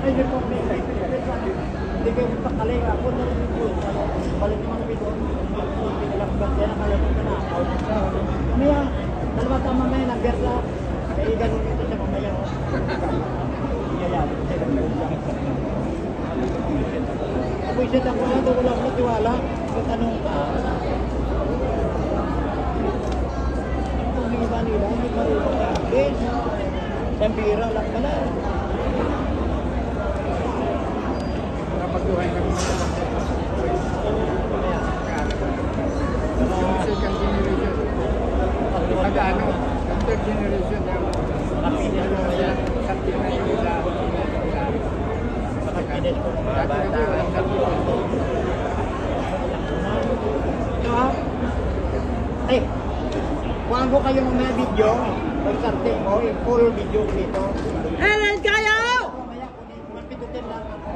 Ay, hindi po. Hindi kayo magpakali. Ako na rin po. Balik naman kami doon. Hindi ka lang bagyan. Nakalapit ka na. Mamaya, dalawa tama mamaya na berla. Kaya ganun ito sa mamaya. Ako isa lang ko lang. Wala ko natiwala. Kung tanong ka. Kung hindi ba nila, hindi marunong ka. Please. Sambira lang pala. Kapagduhan kami sa second generation. Pag-ano, third generation daw. Sakti na yung isa. Ay, kuhaan ko kayo mga video. Pag-sarte mo, full video dito. Ellen, kayo! Mamaya kunin, magpitutin lang ako.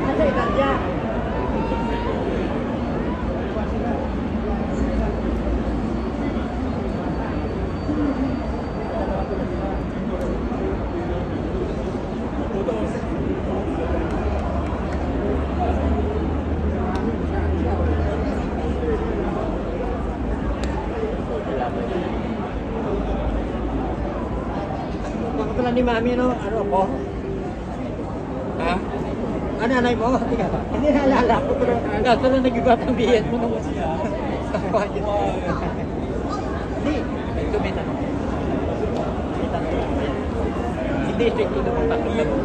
Asa Italia? Pagkatala ni Mami, no? Ano ako? Ha? Ano nanay mo? Hindi naalala ko. Pero kaso na nag-ibat ang biyan mo nung hindi. Ito may tanong. Hindi strictly naman takot na mo.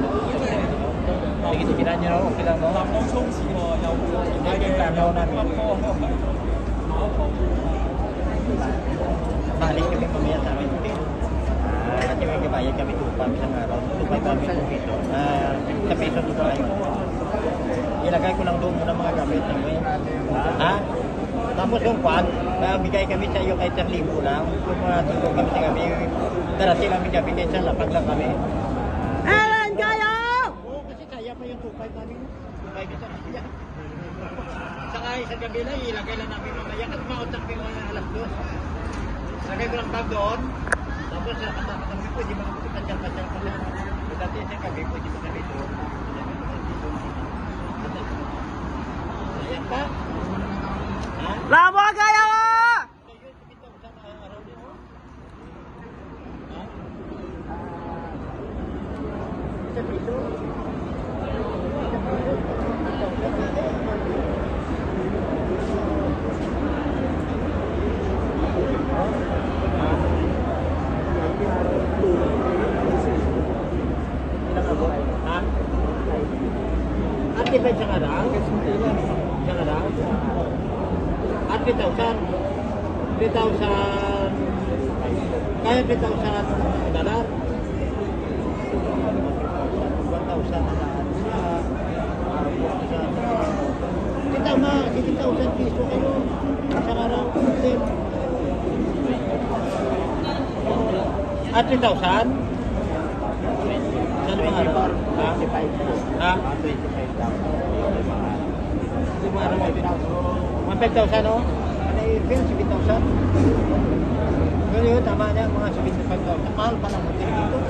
Sige, sige na niyo. Okay lang, no? Hindi yung kanaw namin. Balik kami mamaya sa amin. Kasi may kabayad kami tupang isang araw. Tupay kami dito. Sa peso dito tayo. Ilagay ko lang doon muna mga gamit namin. Ha? Tapos yung kwan, bigay kami sa iyo kahit 1,000 lang. Yung mga tulong kami sa kami, darati lang kami kahit sa lapag lang kami. Ellen, kayo! Oo, kasi kaya pa yung tupay namin. Tupay kita kaya. Saka isang gabi lang, ilagay lang namin mamaya. Kasi mautang kami mga alas 2. Ilagay ko lang bag doon. Tapos kami po, di mga pasyal-pasyal pa lang. Dati isang gabi po, di ba kami doon. Ayan pa. Ha? Labo kayo! Ate ba siya araw? Siya araw? At 3,000. 3,000. Kaya 3,000 $1,000 na lahat. Kita ma, 6,000 piso kayo. Sa araw. At 3,000? Sa limang araw? Ha? Ha? 5,000 no? Ano yung 7,000? Pero yun, tama niya, mga 75,000. Mahal pa ng hotel dito.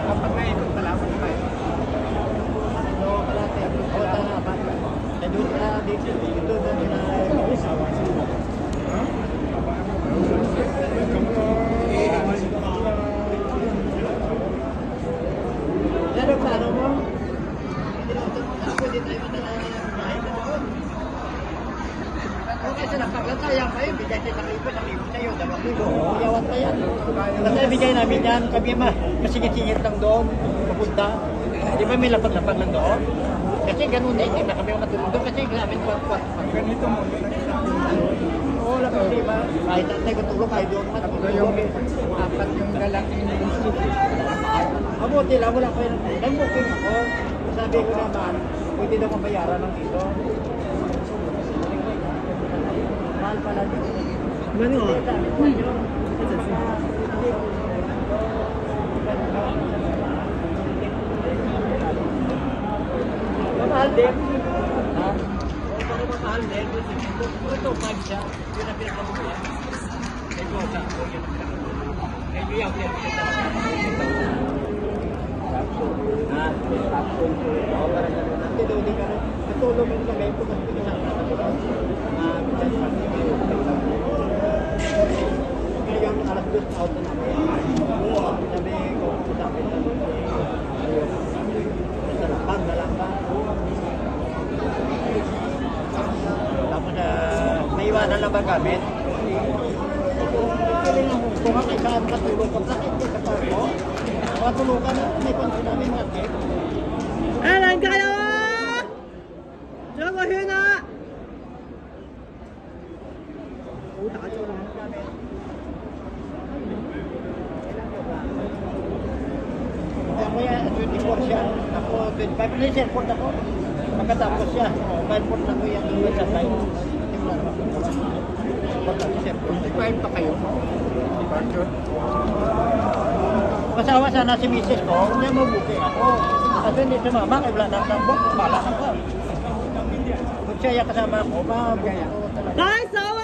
Kapag na ito, talaman tayo. Ano, kalate. O, tama pa. Sa doon na dito. Dito na nila. Ano plano mo? Pwede tayo matala bahay na doon. Okay, sa napaglan sayang kayo. Bigay kayo sa libo sa'yo. 2,000. Yawan pa yan. Kasi bigay namin yan. Kami masingit-singit lang doon. Papunta. Di ba may lapag-lapag lang doon? Kasi ganun na. Hindi na kami matulog doon. Kasi namin kwat-kwat. Ganito mo. Oo, lapag diba? Kahit tayo matulog, kahit doon naman. Ito yung apat yung lalaking institute. Mabuti lang, wala ko yun. Nag-booking ako. Sabi ko naman, pwede na mabayaran ng dito. Mahal pala dito. Mano? mahal din. Ha? Pero mahal din. Ito, 5 siya. Yun ang pinakabukuhan. Ito, sa ako. Ito yung ha? Oo, parang gano'n. Ito, di ka rin. Natulog yung kami. Ito, kasi pinasama na ito. Ngayon, alas 2 out na namin. Sabi ko, sabi na pag na lang ba? Tapos may iwanan lang ba gamit? Kung ang isa ang katulog ko, bakit ko kapag mo? Matulugan na, may pansin namin mga cake. Alan kayo! Diyan mo hina! Puta ka siya lang. Ako yan, 24 siya. Ako 25. May cellphone ako. Pagkatapos siya. Mobile phone na ko yan. Yung sa flight. Tingnan naman. Pagkatapos cellphone. 25 pa kayo? Departure? Kasawa sana si misis ko. Hindi mo booking ako. Kasi hindi si mama. Kaya wala nang book. Bala na ko. Kung siya kasama ako, mabuhay ako talaga. Guys, sawa!